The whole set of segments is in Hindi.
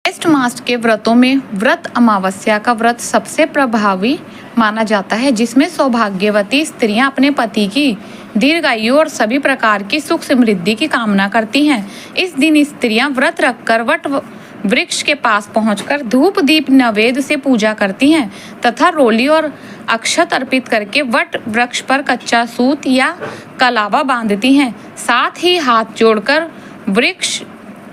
ज्येष्ठ मास के व्रतों में व्रत अमावस्या का व्रत सबसे प्रभावी माना जाता है, जिसमें सौभाग्यवती स्त्रियां अपने पति की दीर्घायु और सभी प्रकार की सुख समृद्धि की कामना करती हैं। इस दिन स्त्रियां व्रत रखकर वट वृक्ष के पास पहुंचकर धूप दीप नैवेद्य से पूजा करती हैं तथा रोली और अक्षत अर्पित करके वट वृक्ष पर कच्चा सूत या कलावा बांधती हैं। साथ ही हाथ जोड़कर वृक्ष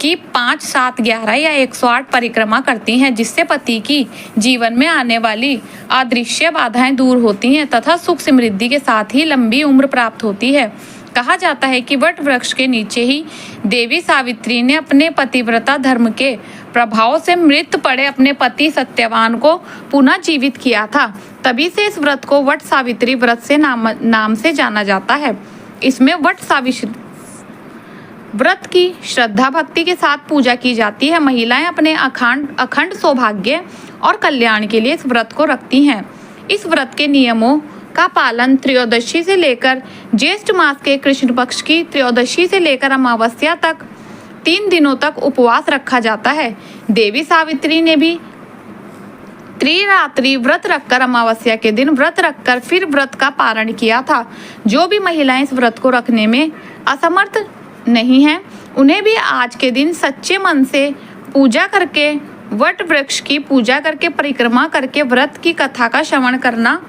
की 5, 7, 11 या 108 परिक्रमा करती हैं, जिससे पति की जीवन में आने वाली अदृश्य बाधाएं दूर होती हैं तथा सुख समृद्धि के साथ ही लंबी उम्र प्राप्त होती है। कहा जाता है कि वट वृक्ष के नीचे ही देवी सावित्री ने अपने पतिव्रता धर्म के प्रभाव से मृत पड़े अपने पति सत्यवान को पुनः जीवित किया था। तभी से इस व्रत को वट सावित्री व्रत से नाम से जाना जाता है। इसमें वट सावित्री व्रत की श्रद्धा भक्ति के साथ पूजा की जाती है। महिलाएं अपने अखंड सौभाग्य और कल्याण के लिए इस व्रत को रखती हैं। इस व्रत के नियमों का पालन त्रयोदशी से लेकर ज्येष्ठ मास के कृष्ण पक्ष की त्रयोदशी से लेकर अमावस्या तक 3 दिनों तक उपवास रखा जाता है। देवी सावित्री ने भी त्रिरात्रि व्रत रखकर अमावस्या के दिन व्रत रखकर फिर व्रत का पारण किया था। जो भी महिलाएं इस व्रत को रखने में असमर्थ नहीं है, उन्हें भी आज के दिन सच्चे मन से पूजा करके वट वृक्ष की पूजा करके परिक्रमा करके व्रत की कथा का श्रवण करना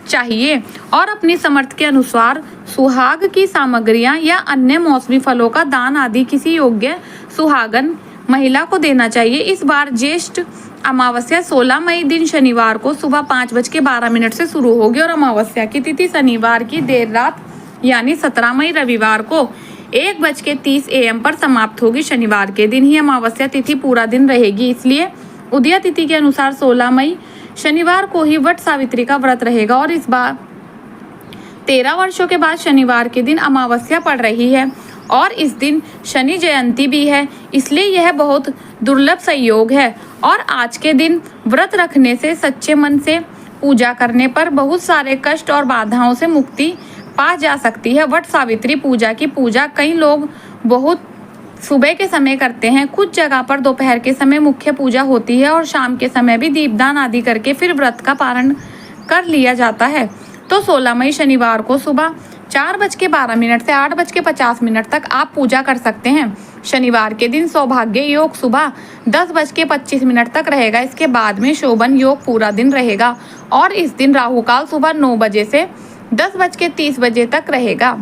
चाहिए और अपनी समर्थ के अनुसार सुहाग की सामग्रियां या अन्य मौसमी फलों का दान आदि किसी योग्य सुहागन महिला को देना चाहिए। इस बार ज्येष्ठ अमावस्या 16 मई दिन शनिवार को सुबह 5:12 से शुरू होगी और अमावस्या की तिथि शनिवार की देर रात यानी 17 मई रविवार को 1:30 AM पर समाप्त होगी। शनिवार के दिन ही अमावस्या तिथि पूरा दिन रहेगी, इसलिए उदय तिथि के अनुसार 16 मई शनिवार को ही वट सावित्री का व्रत रहेगा और इस बार 13 वर्षों के बाद शनिवार के दिन अमावस्या पड़ रही है और इस दिन शनि जयंती भी है, इसलिए यह बहुत दुर्लभ संयोग है। और आज के दिन व्रत रखने से सच्चे मन से पूजा करने पर बहुत सारे कष्ट और बाधाओं से मुक्ति पा जा सकती है। वट सावित्री पूजा की पूजा कई लोग बहुत सुबह के समय करते हैं। कुछ जगह पर दोपहर के समय मुख्य पूजा होती है और शाम के समय भी दीपदान आदि करके फिर व्रत का पारण कर लिया जाता है। तो 16 मई शनिवार को सुबह 4:12 से 8:50 तक आप पूजा कर सकते हैं। शनिवार के दिन सौभाग्य योग सुबह 10:25 तक रहेगा। इसके बाद में शोभन योग पूरा दिन रहेगा और इस दिन राहु काल सुबह 9 बजे से 10:30 तक रहेगा।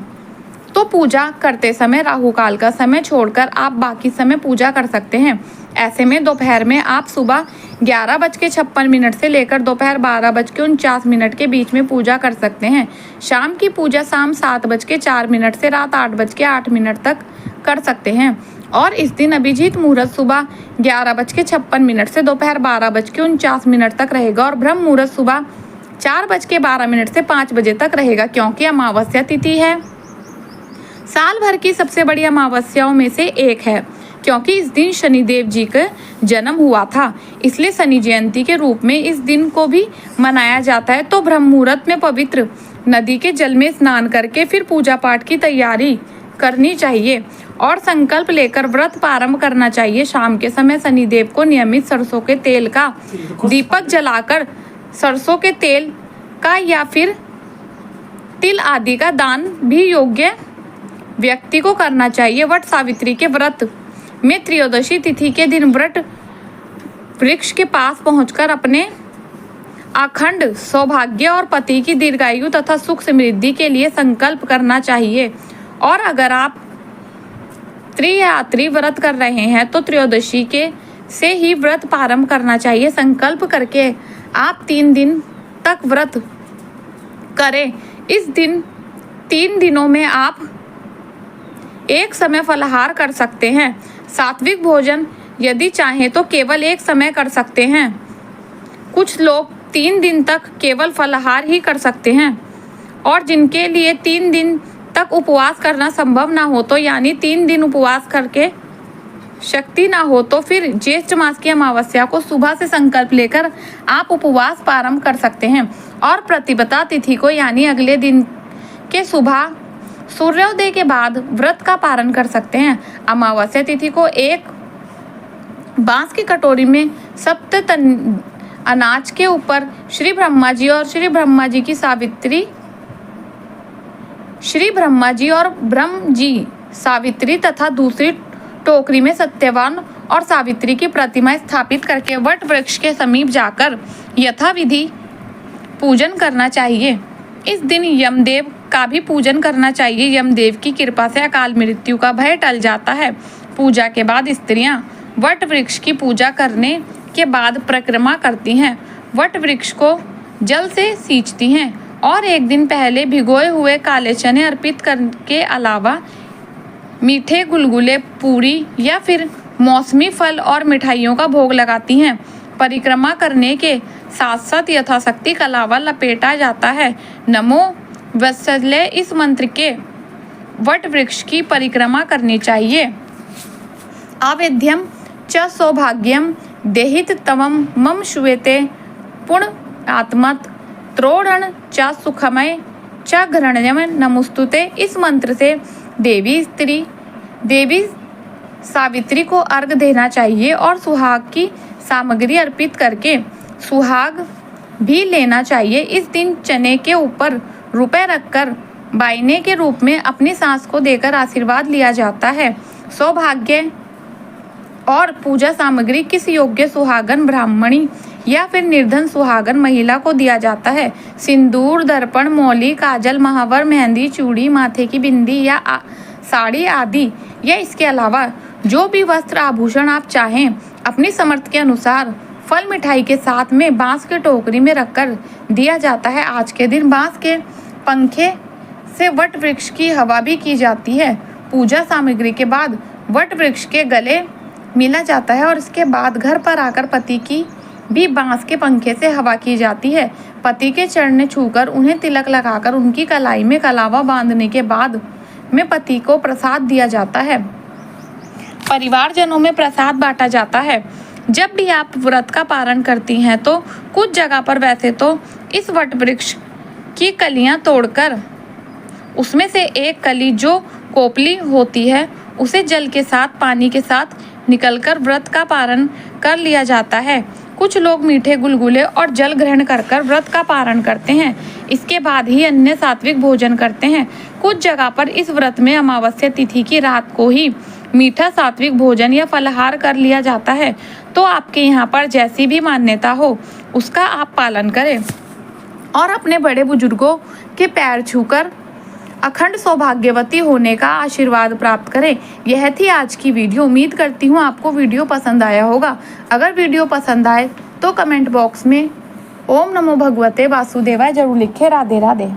तो पूजा करते समय राहु काल का समय छोड़कर आप बाकी समय पूजा कर सकते हैं। ऐसे में दोपहर में आप सुबह 11:56 से लेकर दोपहर 12:49 के बीच में पूजा कर सकते हैं। शाम की पूजा शाम 7:04 से रात 8:08 तक कर सकते हैं और इस दिन अभिजीत मुहूर्त सुबह 11:56 से दोपहर 12:49 तक रहेगा और ब्रह्म मुहूर्त सुबह 4:12 से 5 बजे तक रहेगा, क्योंकि अमावस्या तिथि है साल भर की सबसे बड़ी अमावस्याओं में से एक है। क्योंकि इस दिन शनिदेव जी का जन्म हुआ था, इसलिए शनि जयंती के रूप में इस दिन को भी मनाया जाता है। तो ब्रह्म मुहूर्त में पवित्र नदी के जल में स्नान करके फिर पूजा पाठ की तैयारी करनी चाहिए और संकल्प लेकर व्रत प्रारंभ करना चाहिए। शाम के समय शनिदेव को नियमित सरसों के तेल का दीपक जलाकर सरसों के तेल का या फिर तिल आदि का दान भी योग्य व्यक्ति को करना चाहिए। वट सावित्री के व्रत में त्रयोदशी तिथि के दिन वट वृक्ष के पास पहुंचकर अपने अखंड सौभाग्य और पति की दीर्घायु तथा सुख समृद्धि के लिए संकल्प करना चाहिए। और अगर आप त्रिरात्रि व्रत कर रहे हैं तो त्रयोदशी के से ही व्रत प्रारंभ करना चाहिए। संकल्प करके आप 3 दिन तक व्रत करें। इस दिन 3 दिनों में आप एक समय फलाहार कर सकते हैं। सात्विक भोजन यदि चाहें तो केवल एक समय कर सकते हैं। कुछ लोग 3 दिन तक केवल फलाहार ही कर सकते हैं और जिनके लिए 3 दिन तक उपवास करना संभव ना हो तो यानी 3 दिन उपवास करके शक्ति ना हो तो फिर ज्येष्ठ मास की अमावस्या को सुबह से संकल्प लेकर आप उपवास प्रारंभ कर सकते हैं और प्रतिपदा तिथि को यानी अगले दिन के सुबह सूर्योदय के बाद व्रत का पारण कर सकते हैं। अमावस्या तिथि को 1 बांस की कटोरी में सप्त अनाज के ऊपर श्री ब्रह्मा जी और श्री ब्रह्मा जी की सावित्री, श्री ब्रह्मा जी और ब्रह्म जी सावित्री तथा दूसरी टोकरी में सत्यवान और सावित्री की प्रतिमा स्थापित करके वट वृक्ष के समीप जाकर यथाविधि पूजन करना चाहिए। इस दिन यमदेव का भी पूजन करना चाहिए। यमदेव की कृपा से अकाल मृत्यु का भय टल जाता है। पूजा के बाद स्त्रियां वट वृक्ष की पूजा करने के बाद परिक्रमा करती हैं। वट वृक्ष को जल से सींचती हैं और एक दिन पहले भिगोए हुए काले चने अर्पित करने के अलावा मीठे गुलगुले, पूरी या फिर मौसमी फल और मिठाइयों का भोग लगाती हैं। परिक्रमा करने के साथ साथ यथाशक्ति कलावा लपेटा जाता है। नमो वत्सले इस मंत्र के वट वृक्ष की परिक्रमा करनी चाहिए। आवेद्यम च सौभाग्यम देहित तवम मम श्वेते पुण्य आत्मत त्रोढ़ च सुखमय च घृण्यम नमुस्तुते। इस मंत्र से देवी सावित्री को अर्घ देना चाहिए और सुहाग की सामग्री अर्पित करके सुहाग भी लेना चाहिए। इस दिन चने के ऊपर रुपए रखकर बायने के रूप में अपनी सास को देकर आशीर्वाद लिया जाता है। सौभाग्य और पूजा सामग्री किस योग्य सुहागन ब्राह्मणी या फिर निर्धन सुहागन महिला को दिया जाता है। सिंदूर, दर्पण, मौली, काजल, महावर, मेहंदी, चूड़ी, माथे की बिंदी या साड़ी आदि या इसके अलावा जो भी वस्त्र आभूषण आप चाहें अपनी समर्थ के अनुसार फल मिठाई के साथ में बांस के टोकरी में रखकर दिया जाता है। आज के दिन बांस के पंखे से वट वृक्ष की हवा भी की जाती है। पूजा सामग्री के बाद वट वृक्ष के गले मिला जाता है और इसके बाद घर पर आकर पति की भी बांस के पंखे से हवा की जाती है। पति के चरण छूकर उन्हें तिलक लगाकर उनकी कलाई में कलावा बांधने के बाद में पति को प्रसाद दिया जाता है। परिवारजनों में प्रसाद बांटा जाता है। जब भी आप व्रत का पारण करती हैं तो कुछ जगह पर वैसे तो इस वट वृक्ष की कलियां तोड़कर उसमें से एक कली जो कोपली होती है उसे जल के साथ, पानी के साथ निकलकर व्रत का पारण कर लिया जाता है। कुछ लोग मीठे गुलगुले और जल ग्रहण कर व्रत का पारण करते हैं। इसके बाद ही अन्य सात्विक भोजन करते हैं। कुछ जगह पर इस व्रत में अमावस्या तिथि की रात को ही मीठा सात्विक भोजन या फलाहार कर लिया जाता है। तो आपके यहाँ पर जैसी भी मान्यता हो उसका आप पालन करें और अपने बड़े बुजुर्गों के पैर छूकर अखंड सौभाग्यवती होने का आशीर्वाद प्राप्त करें। यह थी आज की वीडियो। उम्मीद करती हूँ आपको वीडियो पसंद आया होगा। अगर वीडियो पसंद आए तो कमेंट बॉक्स में ओम नमो भगवते वासुदेवाय जरूर लिखें। राधे राधे।